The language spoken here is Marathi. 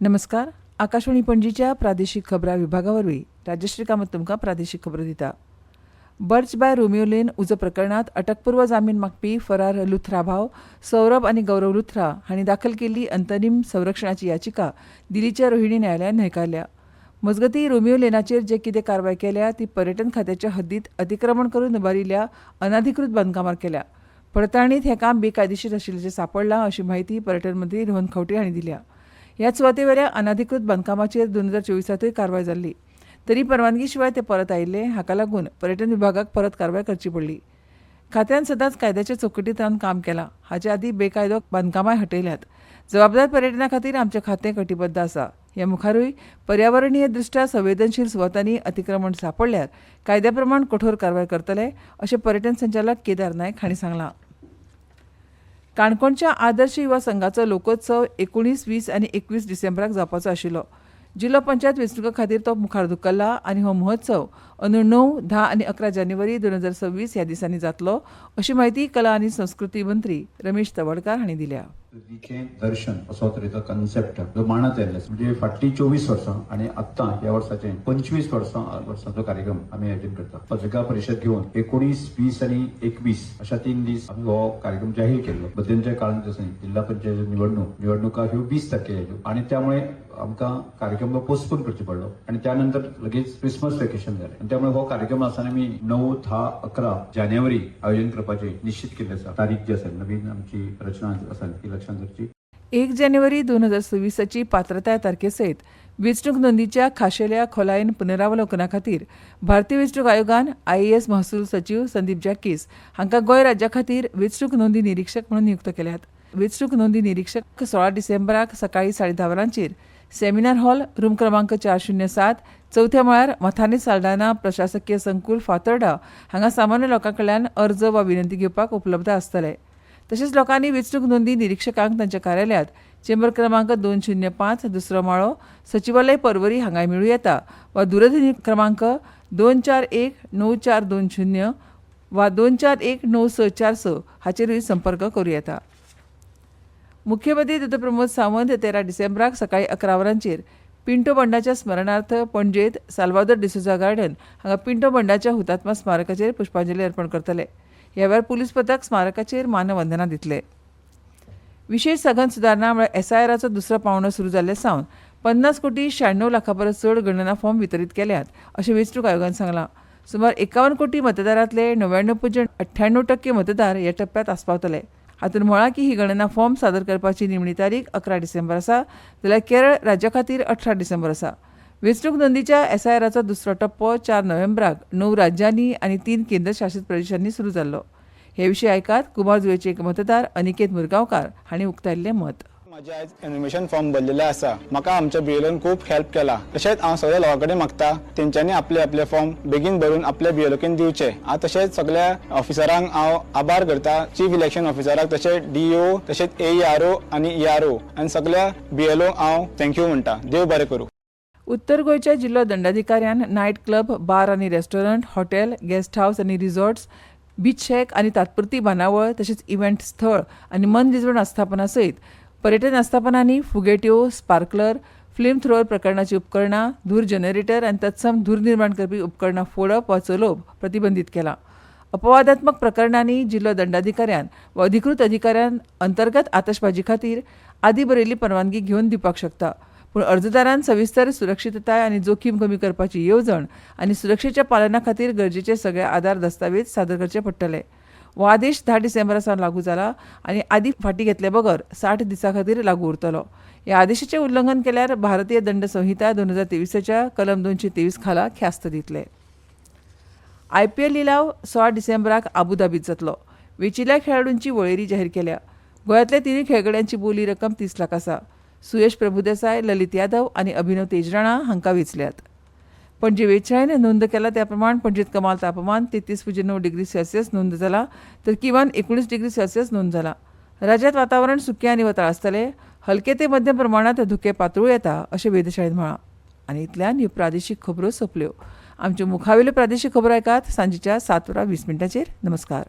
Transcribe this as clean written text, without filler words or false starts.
नमस्कार. आकाशवाणी पणजीच्या प्रादेशीक खबरां विभागावरवीं राजश्री कामत तुमकां प्रादेशीक खबरो दिता. बर्च बाय रोमियो लेन उजो प्रकरणांत अटकपूर्व जामीन मागपी फरार लुथरा भाव सौरभ आनी गौरव लुथरा हांणी दाखल केल्ली अंतरीम संरक्षणाची याचिका दिल्लीच्या रोहिणी न्यायालयान न्हयकारल्या. मजगतीं रोमियो लेनाचेर जे कितें कारवाय केल्या ती पर्यटन खात्याच्या हद्दींत अतिक्रमण करून उबारिल्ल्या अनाधिकृत बांदकामार केल्या. पडताळणींत हें काम बेकायदेशीर आशिल्ल्याचें सांपडलां अशी माहिती पर्यटन मंत्री रोहन खंवटे हांणी दिल्या. ह्या सुवातेवयल्या अनाधिकृत बांदकामाचेर 2024 कारवाय जाल्ली. तरी परवानगी शिवाय ते परत आयिल्ले. हाका लागून पर्यटन विभागाक परत कारवाय करची पडली. खात्यान सदांच कायद्याच्या चौकटींत रावन काम केलां. हाचे आदीं बेकायदो बांदकामाय हटयल्यात. जबाबदार पर्यटना खातीर आमचें खातें कटिबद्ध आसा. ह्या मुखारूय पर्यावरणीय दृश्ट्या संवेदनशील सुवातांनी अतिक्रमण सांपडल्यार कायद्या प्रमाण कठोर कारवाय करतले अशें पर्यटन संचालक केदार नायक हांणी सांगलां. काणकोणच्या आदर्श युवा संघाचो लोकोत्सव 19, 20 आनी 21 डिसेंबराक जावपाचो आशिल्लो. जिल्लो पंचायत वेंचणुके खातीर तो मुखार धुकल्ला आनी हो महोत्सव अंदू 9, 10 आनी 11 जानेवारी 2026 ह्या दिसांनी जातलो अशी माहिती कला आनी संस्कृती मंत्री रमेश तवडकार हांणी दिल्या. दर्शन असो तरेचो कन्सेप्ट जो मांडत आयल्लो म्हणजे फाटली 24 वर्सां आणि आता ह्या वर्साचे 25 वर्सांचो कार्यक्रम आम्ही आयोजन करता. पत्रकार परिशद घेऊन 19, 20 आणि 21 अशा 3 दीस आम्ही हो कार्यक्रम जाहीर केलो. मध्यंतरी काळांत जिल्हा पंचायत निवडणुका ह्यो 20 तारखेर आणि त्यामुळे आमकां कार्यक्रम पोस्टपोन करचे पडलो आणि त्यानंतर लगेच क्रिसमस वेकेशन जालें आणि त्यामुळे हो कार्यक्रम आसतना आमी 9, 10, 11 जानेवारी आयोजन करपाचे निश्चित केल्ले आसा. तारीख जी आसा नवीन आमची रचना आसा ती लक्षांत दवरची. 1 जानेवारी 2026 पात्रताय तारखेसयत वेंचणूक नोंदीच्या खाशेल्या खोलायेन पुनरावलोकना खातीर भारतीय वेंचणूक आयोगान IAS महसूल सचिव संदीप जॅकीस हांकां गोंय राज्या खातीर वेंचणूक नोंदी निरीक्षक म्हणून नियुक्त केल्यात. वेंचणूक नोंदी निरीक्षक 16 डिसेंबराक सकाळी 10:30 वरांचेर सेमिनार हॉल रूम क्रमांक 407 चौथ्या मळार मथानी साल्ढाणा प्रशासकीय संकुल फातोर्डा हांगा सामान्य लोकांकडल्यान अर्ज वा विनंती घेवपाक उपलब्ध आसतले. तशेंच लोकांनी वेंचणूक नोंदी निरीक्षकांक तांच्या कार्यालयांत चेंबर क्रमांक 205 दुसरो माळो सचिवालय पर्वरी हांगाय मेळूं येता वा दूरध्वनी क्रमांक 2419420 वा 2419646 हाचेरूय संपर्क करूं येता. मुख्यमंत्री डॉ. प्रमोद सावंत 13 डिसेंबराक सकाळी 11 वरांचेर पिंटो बंडाच्या स्मरणार्थ पणजेंत साल्वादोर डिसोजा गार्डन हांगा पिंटो बंडाच्या हुतात्मा स्मारकाचेर पुष्पांजली अर्पण करतले. ह्या वेळार पुलीस पथक स्मारकाचेर मानवंदना दितले. विशेष सघन सुदारणा म्हळ्यार SIRाचो दुसरो पावंडो सुरू जाल्ले सावन 50 कोटी 96 लाखां परस चड गणना फॉर्म वितरीत केल्यात अशें वेंचणूक आयोगान सांगलां. सुमार 51 कोटी मतदारांतले 99.98% मतदार ह्या टप्प्यांत आस्पावतले. हातूंत म्हळां की ही गणना फॉर्म सादर करपाची निमणी तारीख 11 डिसेंबर आसा जाल्यार केरळ राज्या खातीर 18 डिसेंबर आसा. वेंचणूक नोंदीच्या SIRाचो दुसरो टप्पो 4 नोव्हेंबराक 9 राज्यांनी आनी 3 केंद्रशासीत प्रदेशांनी सुरू जाल्लो. हे विशीं आयकात कुमारजुंवेचे एक मतदार अनिकेत मुरगांवकार हांणी उक्तायिल्लें मत. माझे आज इन्फॉर्मेशन फॉर्म भरलेले आसा. म्हाका आमच्या BLOन खूप हेल्प केला. तशेंच हांव सगळ्या लोकां कडेन मागता तेंच्यांनी आपले फॉर्म बेगीन भरून आपल्या BLOकेन दिवचे. हांव तशेंच सगळ्या ऑफिसरांक हांव आभार करता. चीफ इलेक्शन ऑफिसराक तशेंच DO तशेंच AERO आनी ERO आनी सगळ्या BLOक हांव थँक्यू म्हणटा. देव बरें करूं. उत्तर गोंयच्या जिल्लो दंडाधिकाऱ्यान नायट क्लब, बार आनी रेस्टॉरंट, हॉटेल, गेस्ट हाऊस आनी रिसॉर्ट्स, बीच शेक आनी तात्पुरती बांदावळ तशेंच इव्हेंट स्थळ आनी मनरिजवण आस्थापना सयत पर्यटन आस्थापनांनी फुगेट्यो, स्पार्कलर, फ्लेम थ्रोअर प्रकारणाची उपकरणां, धूर जनरेटर आनी तत्सम धूर निर्माण करपी उपकरणां फोडप वा चलोवप प्रतिबंधीत केलां. अपवादात्मक प्रकरणांनी जिल्लो दंडाधिकाऱ्यान वा अधिकृत अधिकाऱ्यान अंतर्गत आतशबाजी खातीर आदी बरयल्ली परवानगी घेवन दिवपाक शकता. पूण अर्जदारान सविस्तर सुरक्षीतताय आनी जोखीम कमी करपाची येवजण आनी सुरक्षेच्या पालना खातीर गरजेचे सगळे आधार दस्तावेज सादर करचे पडटले. हो आदेश 10 डिसेंबरा सावन लागू जाला आनी आदी फाटीं घेतले बगर 60 दिसां खातीर लागू उरतलो. ह्या आदेशाचें उल्लंघन केल्यार भारतीय दंड संहिता 2023 कलम 223 खाला ख्यास्त दितले. IPL लिलाव 16 डिसेंबराक आबुधाबीत जातलो. वेंचिल्ल्या खेळाडूंची वळेरी जाहीर केल्या. गोंयांतल्या 3 खेळगड्यांची बोली रक्कम 30 लाख आसा. सुयश प्रभुदेसाय, ललित यादव आनी अभिनव तेजराणा हांकां वेंचल्यात. पणजे वेधशाळेन नोंद केला त्या प्रमाण पणजेत कमाल तापमान 33.9 डिग्री सेल्सियस नोंद जाला तर किमान 19 डिग्री सेल्सियस नोंद जाला. राज्यांत वातावरण सुकें आनी वताळ आसतलें. हलके ते मध्यम प्रमाणांत धुके पातळूं येता अशें वेधशाळेन म्हळां. आनी इतल्यान ह्यो प्रादेशीक खबरो सोंपल्यो. आमच्यो मुखावेल्यो प्रादेशीक खबरो आयकात सांजेच्या 7:20 नमस्कार.